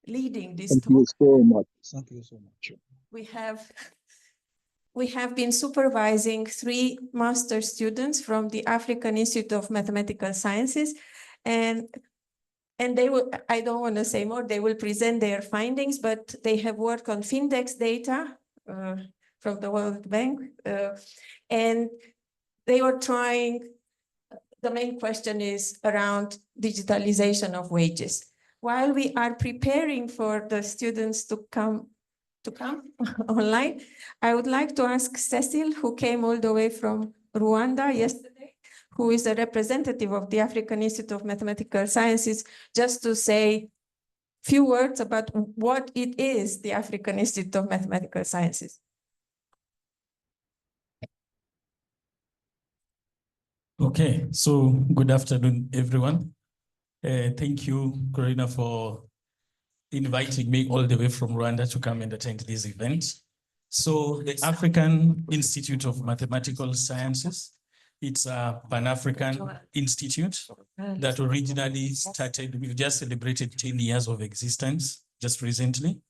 leading this Thank talk. you so much. Thank you so much. We have been supervising 3 master students from the African Institute of Mathematical Sciences, and they will, I don't want to say more, they will present their findings, but they have worked on Findex data from the World Bank, and they were trying, the main question is around digitalization of wages. While we are preparing for the students to come online, I would like to ask Cecil, who came all the way from Rwanda yesterday, who is a representative of the African Institute of Mathematical Sciences, just to say a few words about what it is, the African Institute of Mathematical Sciences. Okay, so good afternoon, everyone. Thank you, Corina, for inviting me all the way from Rwanda to come and attend this event. So the African Institute of Mathematical Sciences, it's a Pan-African institute that originally started, we've just celebrated 10 years of existence just recently.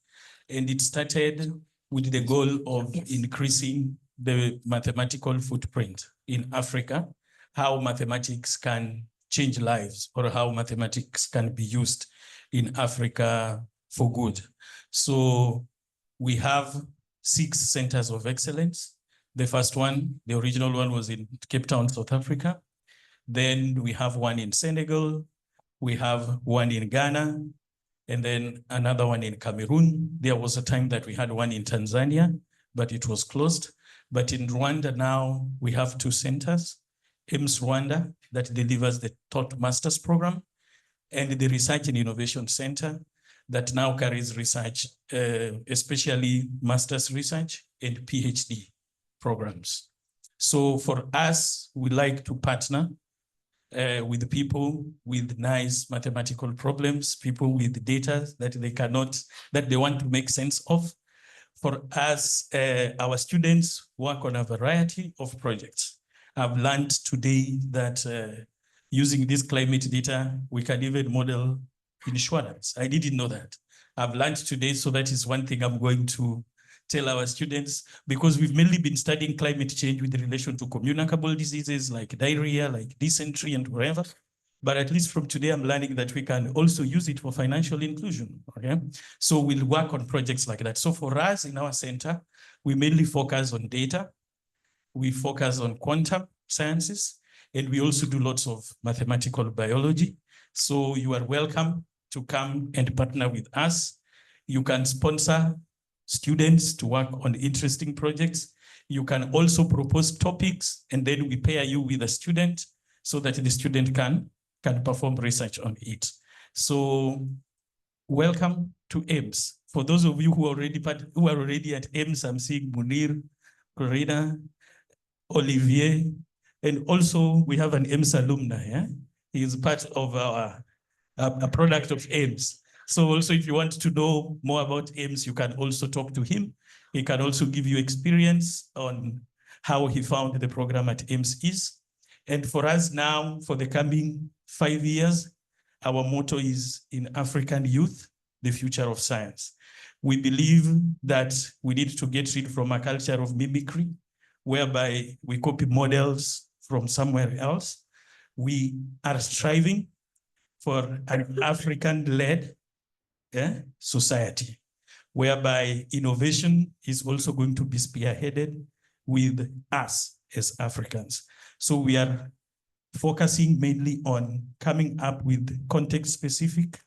And it started with the goal of increasing the mathematical footprint in Africa, how mathematics can change lives, or how mathematics can be used in Africa for good. So we have 6 centers of excellence. The first one, the original one, was in Cape Town, South Africa. Then we have one in Senegal. We have one in Ghana, and then another one in Cameroon. There was a time that we had one in Tanzania, but it was closed. But in Rwanda now, we have 2 centers, AIMS Rwanda, that delivers the taught master's program, and the Research and Innovation Center that now carries research, especially master's research and PhD programs. So for us, we like to partner with people with nice mathematical problems, people with data that they want to make sense of. For us, our students work on a variety of projects. I've learned today that using this climate data, we can even model insurance. I didn't know that. I've learned today, so that is one thing I'm going to tell our students, because we've mainly been studying climate change with relation to communicable diseases like diarrhea, like dysentery and whatever. But at least from today, I'm learning that we can also use it for financial inclusion, okay? So we'll work on projects like that. So for us in our center, we mainly focus on data. We focus on quantum sciences, and we also do lots of mathematical biology. So you are welcome to come and partner with us. You can sponsor students to work on interesting projects. You can also propose topics, and then we pair you with a student so that the student can perform research on it. So welcome to AIMS. For those of you who are already at AIMS, I'm seeing Munir, Corina, Olivier, and also we have an AIMS alumni. Yeah? He is part of a product of AIMS. So also, if you want to know more about AIMS, you can also talk to him. He can also give you experience on how he found the program at AIMS is. And for us now, for the coming 5 years, our motto is in African youth, the future of science. We believe that we need to get rid from a culture of mimicry, whereby we copy models from somewhere else. We are striving for an African-led society, whereby innovation is also going to be spearheaded with us as Africans. So we are focusing mainly on coming up with context-specific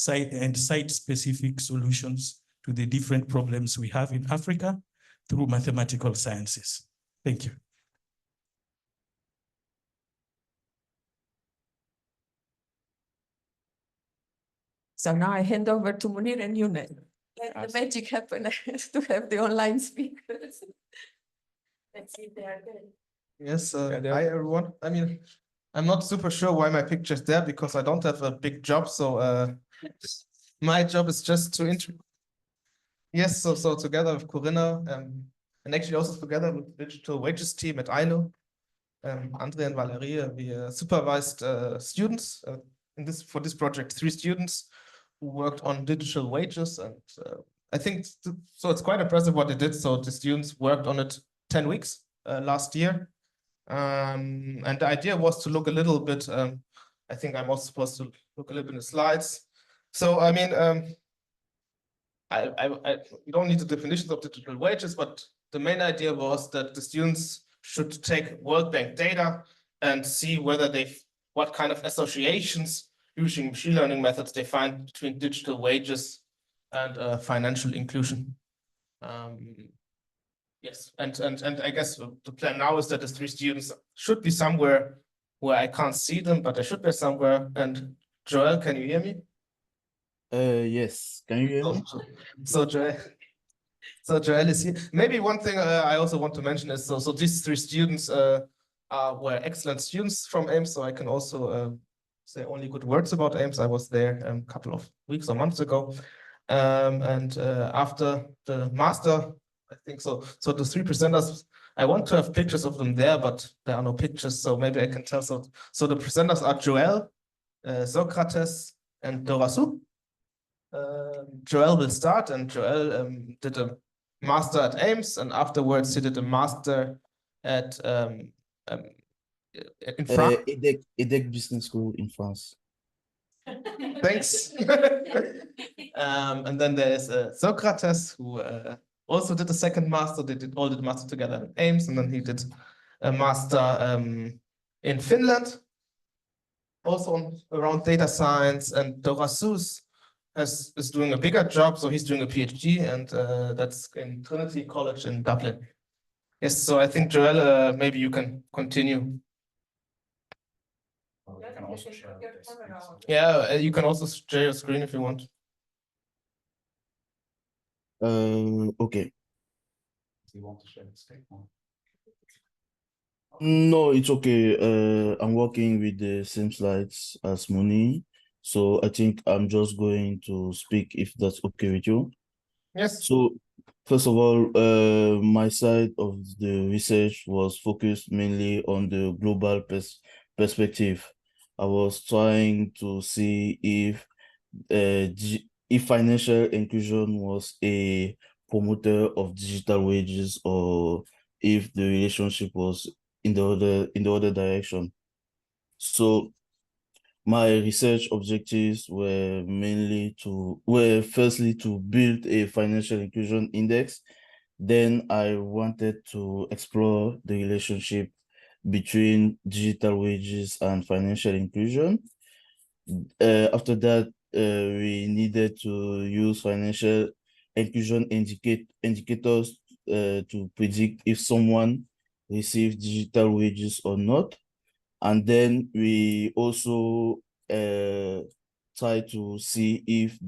and site-specific solutions to the different problems we have in Africa through mathematical sciences. Thank you. So now I hand over to Munir and Yunus. Let the magic happen to have the online speakers. Let's see if they are good. Yes, hi everyone. I mean, I'm not super sure why my picture is there because I don't have a big job. So my job is just to introduce. Yes, so together with Corina and actually also together with the digital wages team at ILO, Andrej and Valerie, we supervised students for this project, 3 students who worked on digital wages, and I think so. It's quite impressive what they did. So the students worked on it 10 weeks last year, and the idea was to look a little bit. I think I'm also supposed to look a little bit in the slides. So I mean, we don't need the definitions of digital wages, but the main idea was that the students should take World Bank data and see whether what kind of associations using machine learning methods they find between digital wages and financial inclusion. Yes, and I guess the plan now is that the 3 students should be somewhere where I can't see them, but they should be somewhere. And Joel, can you hear me? Yes. Can you hear me? So Joel is here. Maybe one thing I also want to mention is so these 3 students were excellent students from AIMS, so I can also say only good words about AIMS. I was there a couple of weeks or months ago, and after the master, I think so. So the 3 presenters, I want to have pictures of them there, but there are no pictures, so maybe I can tell. So the presenters are Joel, Socrates, and Dhorasso. Joel will start, and Joel did a master at AIMS, and afterwards he did a master at in France. EDEC Business School in France. Thanks. And then there's Socrates, who also did a second master. They all did master together at AIMS, and then he did a master in Finland, also around data science. And Dhorasso is doing a bigger job, so he's doing a PhD, and that's in Trinity College in Dublin. Yes, so I think Joel, maybe you can continue. You can also share this. Yeah, you can also share your screen if you want. Okay. Do you want to share the screen? No, it's okay. I'm working with the same slides as Munir, so I think I'm just going to speak if that's okay with you. Yes. So, first of all, my side of the research was focused mainly on the global perspective. I was trying to see if financial inclusion was a promoter of digital wages, or if the relationship was in the other direction. So my research objectives were firstly to build a financial inclusion index. Then I wanted to explore the relationship between digital wages and financial inclusion. After that, we needed to use financial inclusion indicators to predict if someone receives digital wages or not. And then we also try to see if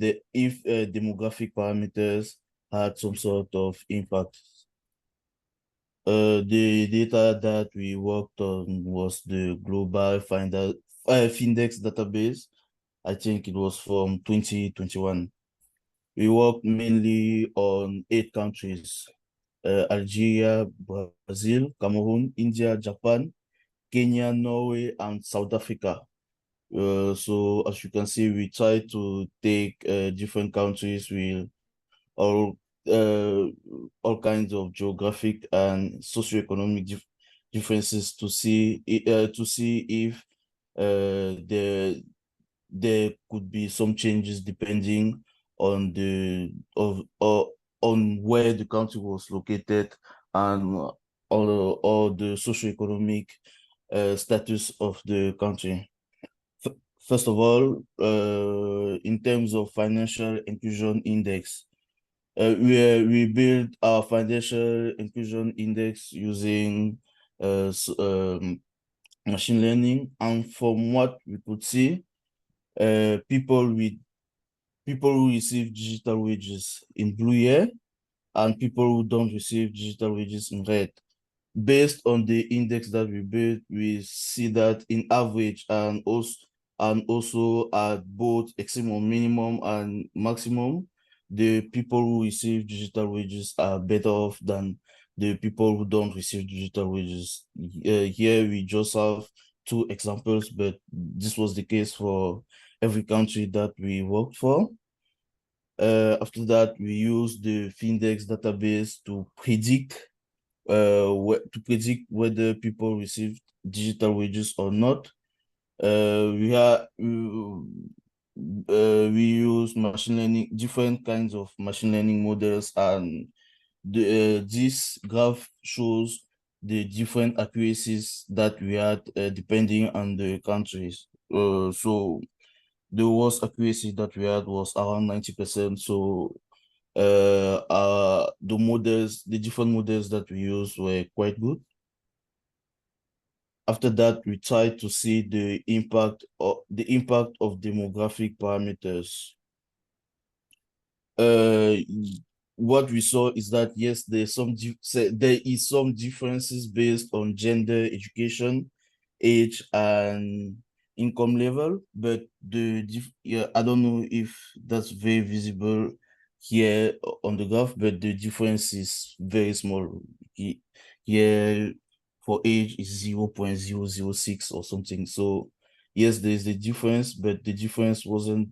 demographic parameters had some sort of impact. The data that we worked on was the global Findex database. I think it was from 2021. We worked mainly on 8 countries: Algeria, Brazil, Cameroon, India, Japan, Kenya, Norway, and South Africa. So as you can see, we try to take different countries with all kinds of geographic and socioeconomic differences to see if there could be some changes depending on on where the country was located and or the socioeconomic status of the country. First of all, in terms of financial inclusion index, we built our financial inclusion index using machine learning, and from what we could see, people who receive digital wages in blue here, and people who don't receive digital wages in red. Based on the index that we built, we see that in average and also at both maximum, minimum, and maximum, the people who receive digital wages are better off than the people who don't receive digital wages. Here we just have 2 examples, but this was the case for every country that we worked for. After that, we use the Findex database to predict whether people received digital wages or not. We use machine learning, different kinds of machine learning models, and this graph shows the different accuracies that we had depending on the countries. So the worst accuracy that we had was around 90%. So the different models that we used were quite good. After that, we tried to see the impact of demographic parameters. What we saw is that yes, there is some differences based on gender, education, age, and income level, but I don't know if that's very visible here on the graph, but the difference is very small. Here for age is 0.006 or something. So yes, there's a difference, but the difference wasn't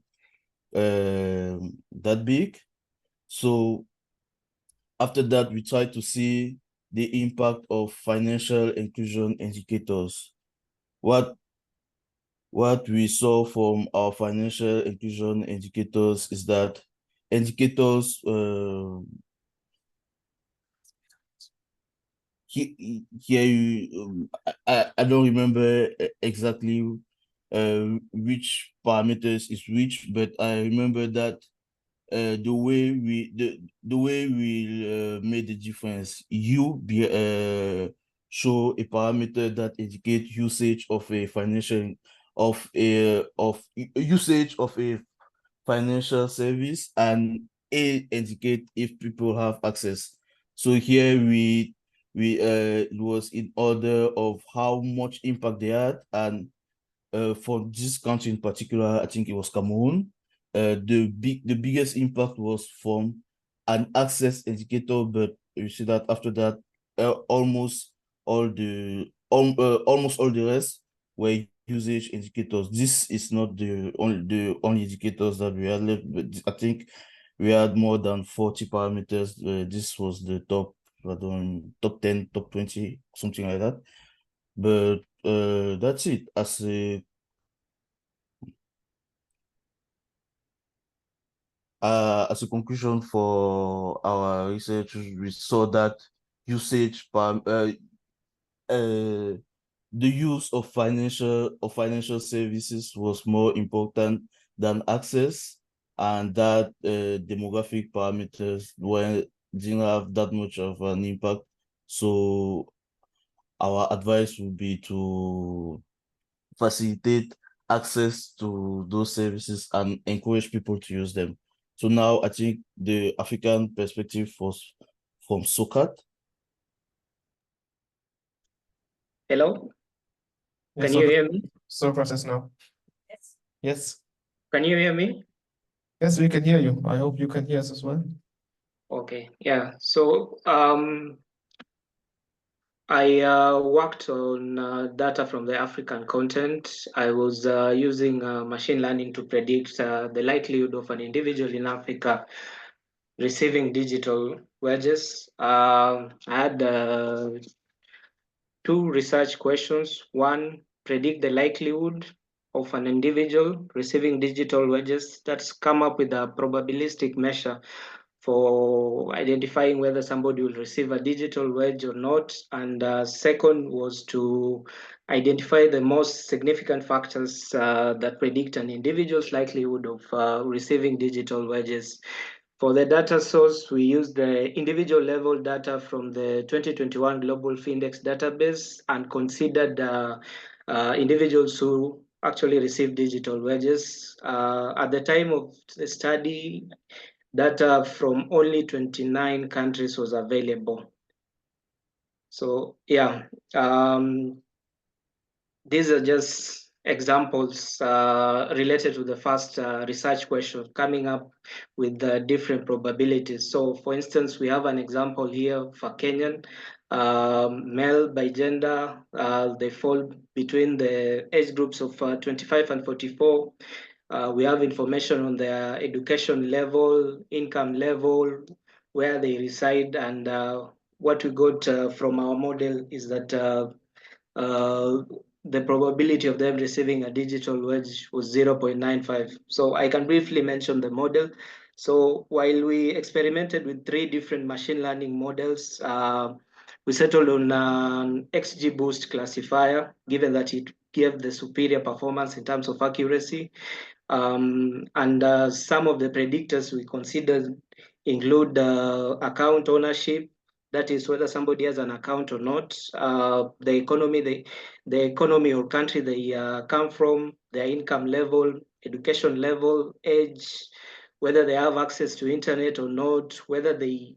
that big. So after that, we try to see the impact of financial inclusion indicators. What we saw from our financial inclusion indicators is that indicators I don't remember exactly which parameters is which, but I remember that the way we made the difference, show a parameter that indicates usage of a financial service, and A indicate if people have access. So here it was in order of how much impact they had, and for this country in particular, I think it was Cameroon. The biggest impact was from an access indicator, but you see that after that, almost all the rest were usage indicators. This is not the only indicators that we had left, but I think we had more than 40 parameters. This was the top 10, top 20, something like that. But that's it. As a conclusion for our research, we saw that the use of financial services was more important than access, and that demographic parameters didn't have that much of an impact. So our advice would be to facilitate access to those services and encourage people to use them. So now I think the African perspective was from Sokat. Hello, Yeah, can you hear me? Socrates now. Yes. Yes. Can you hear me? Yes, we can hear you. I hope you can hear us as well. Okay, yeah. So I worked on data from the African continent. I was using machine learning to predict the likelihood of an individual in Africa receiving digital wages. I had two research questions. One, predict the likelihood of an individual receiving digital wages. That's come up with a probabilistic measure for identifying whether somebody will receive a digital wage or not. And second was to identify the most significant factors that predict an individual's likelihood of receiving digital wages. For the data source, we use the individual level data from the 2021 Global Findex database and considered individuals who actually receive digital wages. At the time of the study, data from only 29 countries was available. So yeah, these are just examples related to the first research question, coming up with different probabilities. So for instance, we have an example here for Kenyan, male by gender, they fall between the age groups of 25 and 44. We have information on their education level, income level, where they reside, and what we got from our model is that the probability of them receiving a digital wedge was 0.95. So I can briefly mention the model. So while we experimented with 3 different machine learning models, we settled on an XGBoost classifier, given that it gave the superior performance in terms of accuracy. And some of the predictors we considered include account ownership, that is whether somebody has an account or not, the economy or country they come from, their income level, education level, age, whether they have access to internet or not, whether they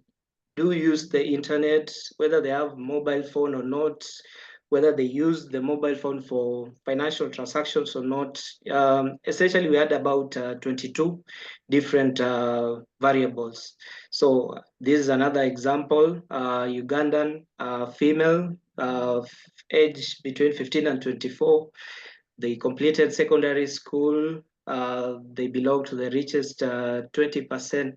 do use the internet, whether they have mobile phone or not, whether they use the mobile phone for financial transactions or not. Essentially, we had about 22 different variables. So this is another example, Ugandan female, age between 15 and 24. They completed secondary school. They belong to the richest 20%.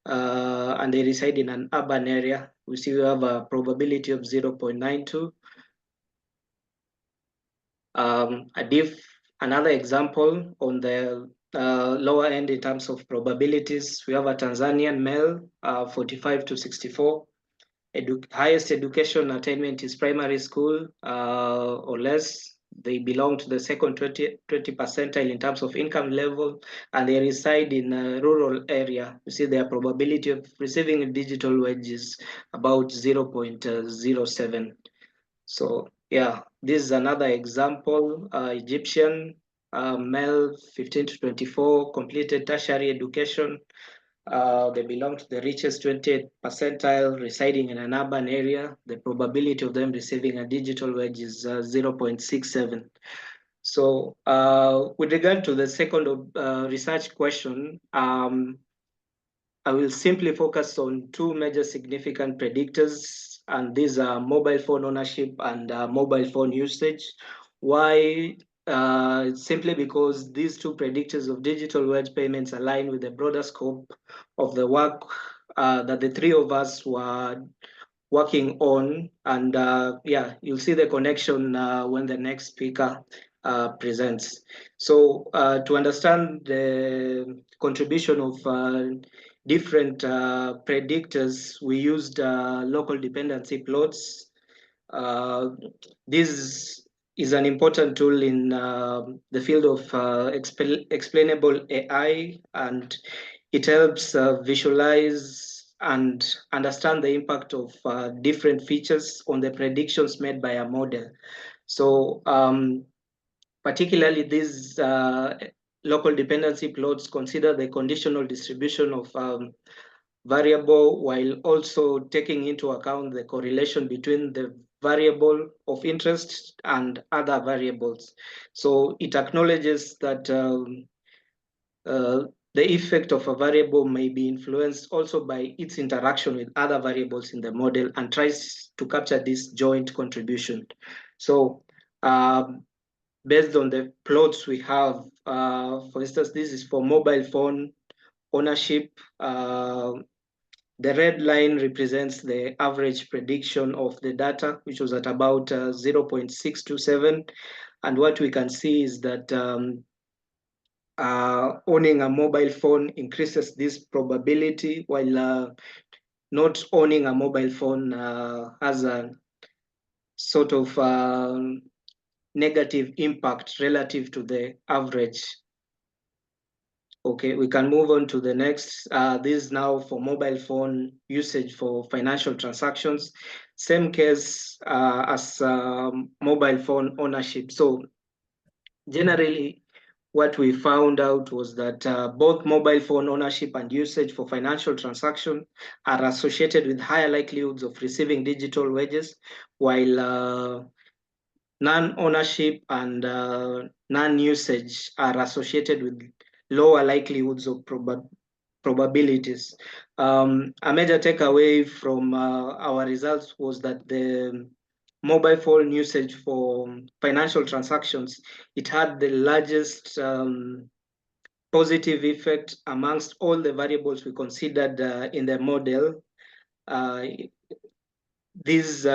And they reside in an urban area. We see we have a probability of 0.92. Another example on the lower end in terms of probabilities, we have a Tanzanian male, 45 to 64. Highest education attainment is primary school or less. They belong to the second 20 percentile in terms of income level, and they reside in a rural area. You see their probability of receiving digital wedge is about 0.07. So yeah, this is another example. Egyptian male, 15 to 24, completed tertiary education. They belong to the richest 20th percentile, residing in an urban area. The probability of them receiving a digital wedge is 0.67. So with regard to the second research question, I will simply focus on 2 major significant predictors, and these are mobile phone ownership and mobile phone usage. Why? Simply because these 2 predictors of digital wedge payments align with the broader scope of the work that the 3 of us were working on. And yeah, you'll see the connection when the next speaker presents. So to understand the contribution of different predictors, we used local dependency plots. This is an important tool in the field of explainable AI, and it helps visualize and understand the impact of different features on the predictions made by a model. So particularly these local dependency plots consider the conditional distribution of variable while also taking into account the correlation between the variable of interest and other variables. So it acknowledges that the effect of a variable may be influenced also by its interaction with other variables in the model and tries to capture this joint contribution. So based on the plots we have, for instance, this is for mobile phone ownership. The red line represents the average prediction of the data, which was at about 0.627. And what we can see is that owning a mobile phone increases this probability, while not owning a mobile phone has a sort of negative impact relative to the average. Okay, we can move on to the next. This is now for mobile phone usage for financial transactions. Same case as mobile phone ownership. So generally, what we found out was that both mobile phone ownership and usage for financial transaction are associated with higher likelihoods of receiving digital wedges, while non-ownership and non-usage are associated with lower likelihoods of probabilities. A major takeaway from our results was that the mobile phone usage for financial transactions, it had the largest positive effect amongst all the variables we considered in the model. These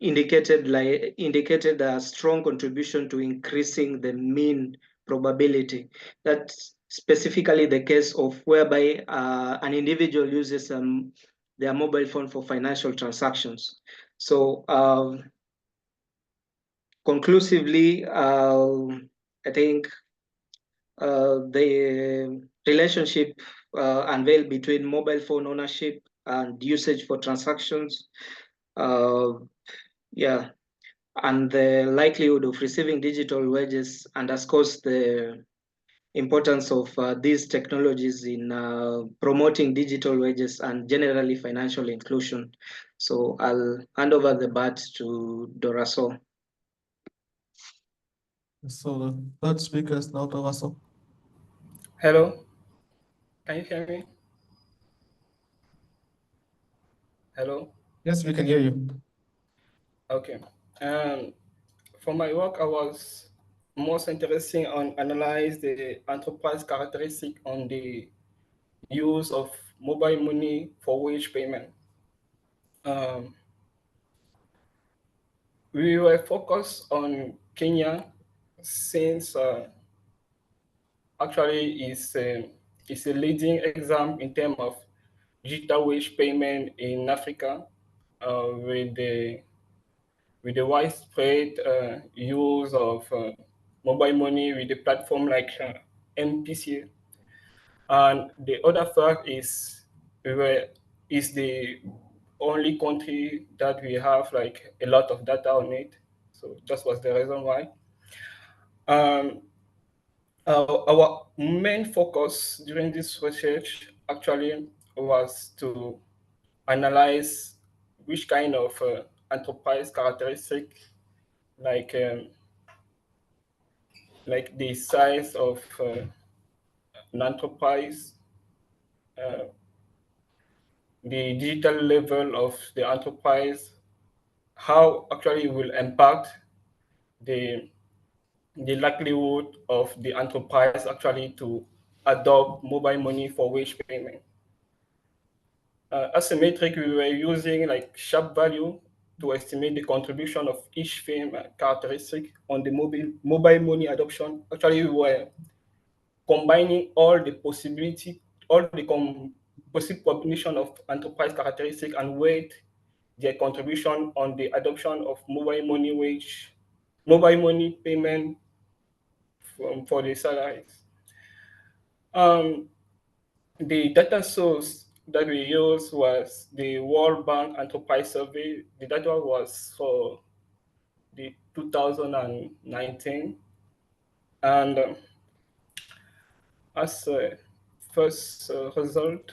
indicated a strong contribution to increasing the mean probability. That's specifically the case of whereby an individual uses their mobile phone for financial transactions. So conclusively, I think the relationship unveiled between mobile phone ownership and usage for transactions, and the likelihood of receiving digital wages underscores the importance of these technologies in promoting digital wages and generally financial inclusion. So I'll hand over the bat to Dhorasso. So the third speaker is now Dhorasso. Hello, can you hear me? Hello? Yes, we can hear you. Okay. For my work, I was most interested on analyze the enterprise characteristic on the use of mobile money for wage payment. We were focused on Kenya since actually it's a leading example in terms of digital wage payment in Africa with the widespread use of mobile money with a platform like MPCA. And the other fact is is the only country that we have like a lot of data on it. So that was the reason why. Our main focus during this research actually was to analyze which kind of enterprise characteristic, like the size of an enterprise, the digital level of the enterprise, how actually will impact the likelihood of the enterprise actually to adopt mobile money for wage payment. As a metric, we were using like sharp value to estimate the contribution of each firm characteristic on the mobile money adoption. Actually, we were combining all the possible combination of enterprise characteristic and weight their contribution on the adoption of mobile money payment for the salaries. The data source that we used was the World Bank Enterprise Survey. The data was for the 2019. And as a first result,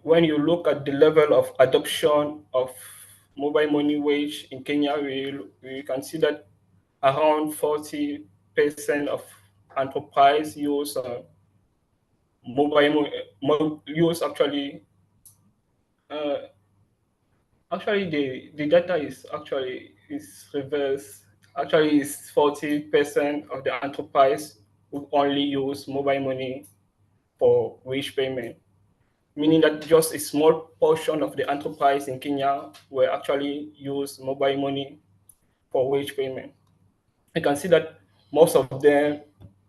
when you look at the level of adoption of mobile money wage in Kenya, we can see that around 40% of enterprise use mobile use actually. Actually, the data is reverse. Actually, it's 40% of the enterprise who only use mobile money for wage payment, meaning that just a small portion of the enterprise in Kenya will actually use mobile money for wage payment. I can see that most of them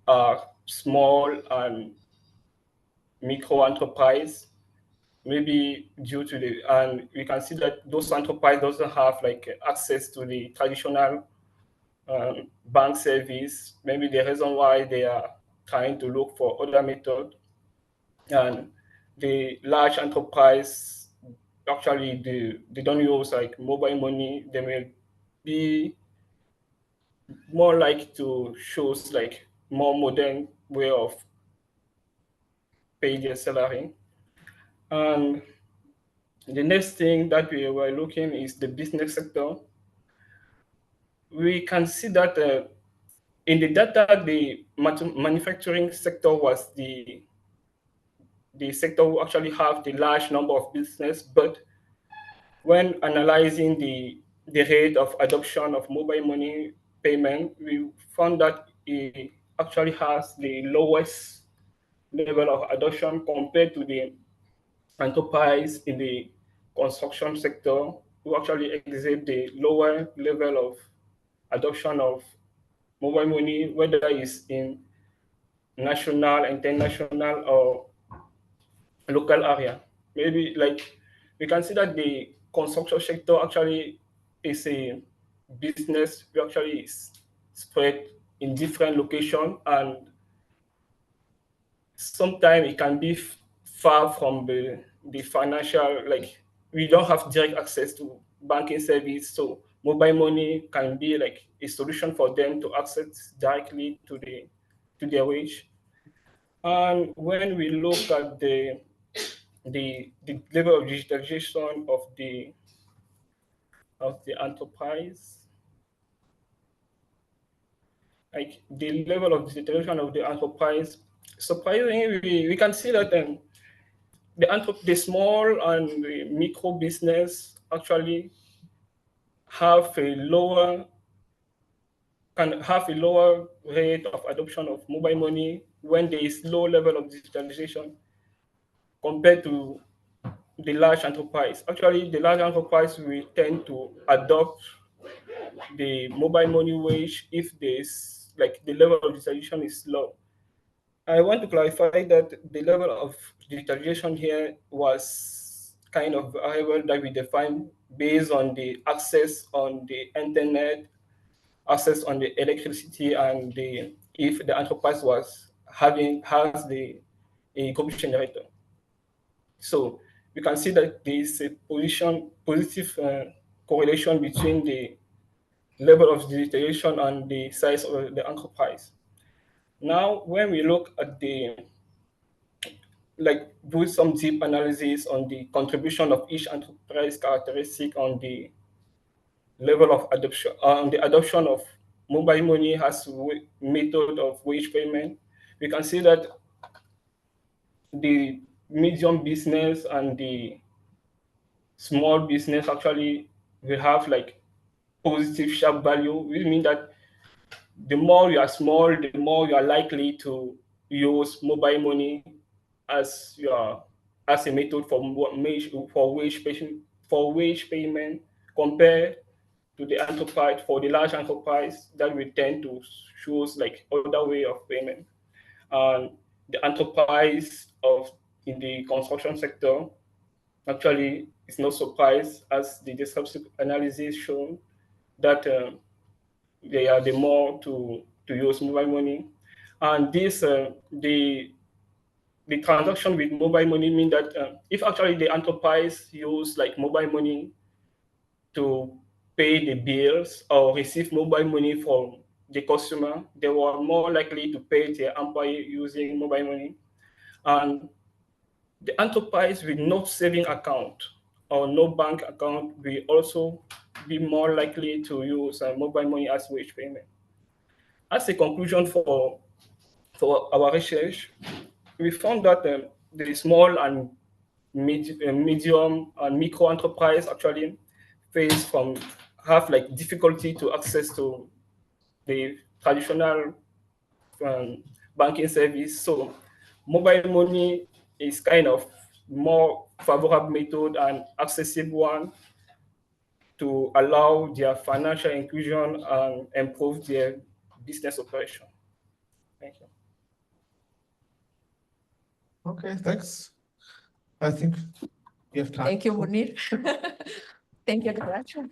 are small and micro enterprise, maybe due to and we can see that those enterprise doesn't have like access to the traditional bank service. Maybe the reason why they are trying to look for other method. And the large enterprise, actually they don't use like mobile money. They may be more like to choose like more modern way of pay their salary. And the next thing that we were looking is the business sector. We can see that in the data, the manufacturing sector was the sector who actually have the large number of business, but when analyzing the rate of adoption of mobile money payment, we found that it actually has the lowest level of adoption compared to the enterprise in the construction sector, who actually exhibit the lower level of adoption of mobile money, whether it's in national, international, or local area. Maybe like we can see that the construction sector actually is a business who actually is spread in different locations, and sometimes it can be far from the financial, like we don't have direct access to banking service, so mobile money can be like a solution for them to access directly to their wage. And when we look at the level of digitalization of the enterprise, like the level of digitalization of the enterprise, surprisingly, we can see that the small and the micro business actually can have a lower rate of adoption of mobile money when there is low level of digitalization compared to the large enterprise. Actually, the large enterprise will tend to adopt the mobile money wage if there's like the level of digitalization is low. I want to clarify that the level of digitalization here was kind of variable that we define based on the access on the internet, access on the electricity, and if the enterprise has a computer generator. So we can see that there is a positive correlation between the level of digitalization and the size of the enterprise. Now, when we look at do some deep analysis on the contribution of each enterprise characteristic on the level of adoption, on the adoption of mobile money as method of wage payment, we can see that the medium business and the small business actually will have like positive sharp value. We mean that the more you are small, the more you are likely to use mobile money as a method for wage payment compared to the enterprise. For the large enterprise, that will tend to choose like other way of payment. And the enterprise in the construction sector actually is no surprise, as the descriptive analysis shown that they are the more to use mobile money. And this the transaction with mobile money mean that if actually the enterprise use like mobile money to pay the bills or receive mobile money from the customer, they were more likely to pay their employee using mobile money. And the enterprise with no saving account or no bank account will also be more likely to use mobile money as wage payment. As a conclusion for our research, we found that the small and medium and micro enterprise actually have like difficulty to access to the traditional banking service. So mobile money is kind of more favorable method and accessible one to allow their financial inclusion and improve their business operation. Thank you. Okay, thanks. I think we have time. Thank you, Munir. Thank you, Dhorasso.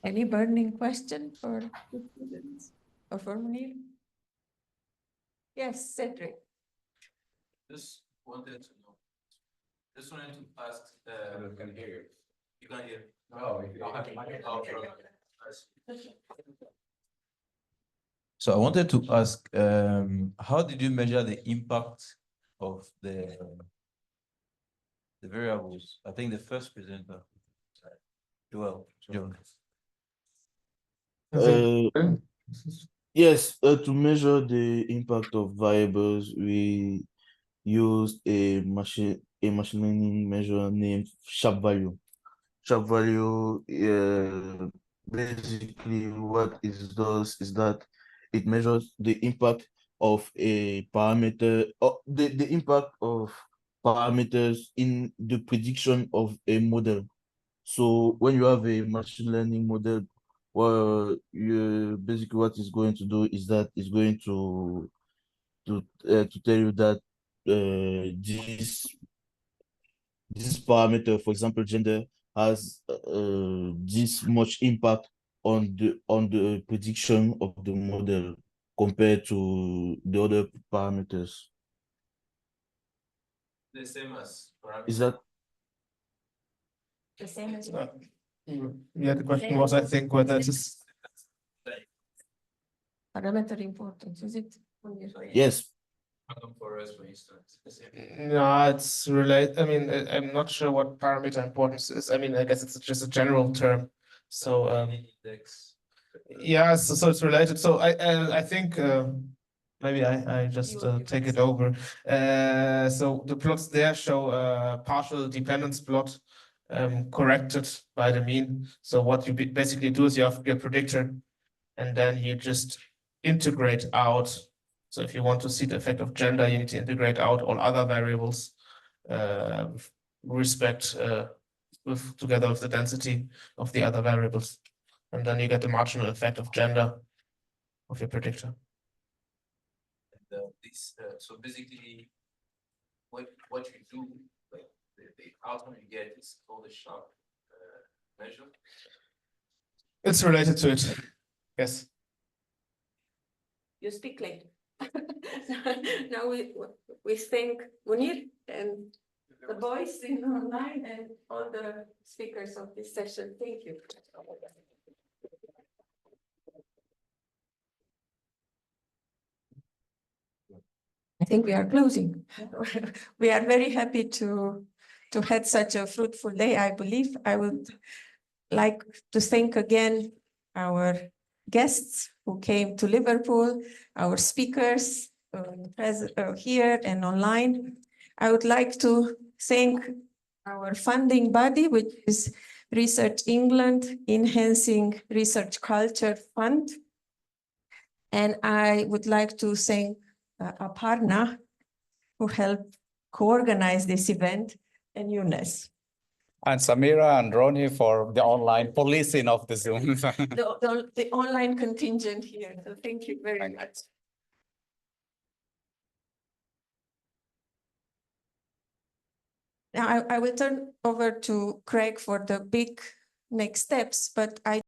Any burning question for the students or for Munir? Yes, Cedric. Just wanted to ask, you can hear. You can hear. No, you don't have to. So I wanted to ask, how did you measure the impact of the variables? I think the first presenter, Joel. Yes, to measure the impact of variables, we used a machine learning measure named sharp value. Sharp value basically what it does is that it measures the impact of a parameter, or the impact of parameters in the prediction of a model. So when you have a machine learning model, well, you basically what it's going to do is that it's going to tell you that this parameter, for example, gender, has this much impact on the prediction of the model compared to the other parameters. The same as Is that The same as Yeah, the question was, I think, whether it is. parameter importance, is it? yes? for us, for instance? The same. No, it's related. I mean, I'm not sure what parameter importance is. I mean, I guess it's just a general term. So, Index. yeah, so it's related. So I think maybe I just take it over. So the plots there show a partial dependence plot corrected by the mean. So what you basically do is you have your predictor, and then you just integrate out. So if you want to see the effect of gender, you need to integrate out all other variables together with the density of the other variables. And then you get the marginal effect of gender of your predictor. And so basically, what you do, like the outcome you get is called a sharp measure. It's related to it. Yes. You speak later. Now we thank Munir and the boys in online and all the speakers of this session. Thank you. I think we are closing. We are very happy to have such a fruitful day. I believe I would like to thank again our guests who came to Liverpool, our speakers here and online. I would like to thank our funding body, which is Research England Enhancing Research Culture Fund. And I would like to thank Aparna, who helped co-organize this event, and Younes. And Samira and Ronnie for the online policing of the Zoom. The online contingent here. So thank you very much. Now I will turn over to Craig for the big next steps, but I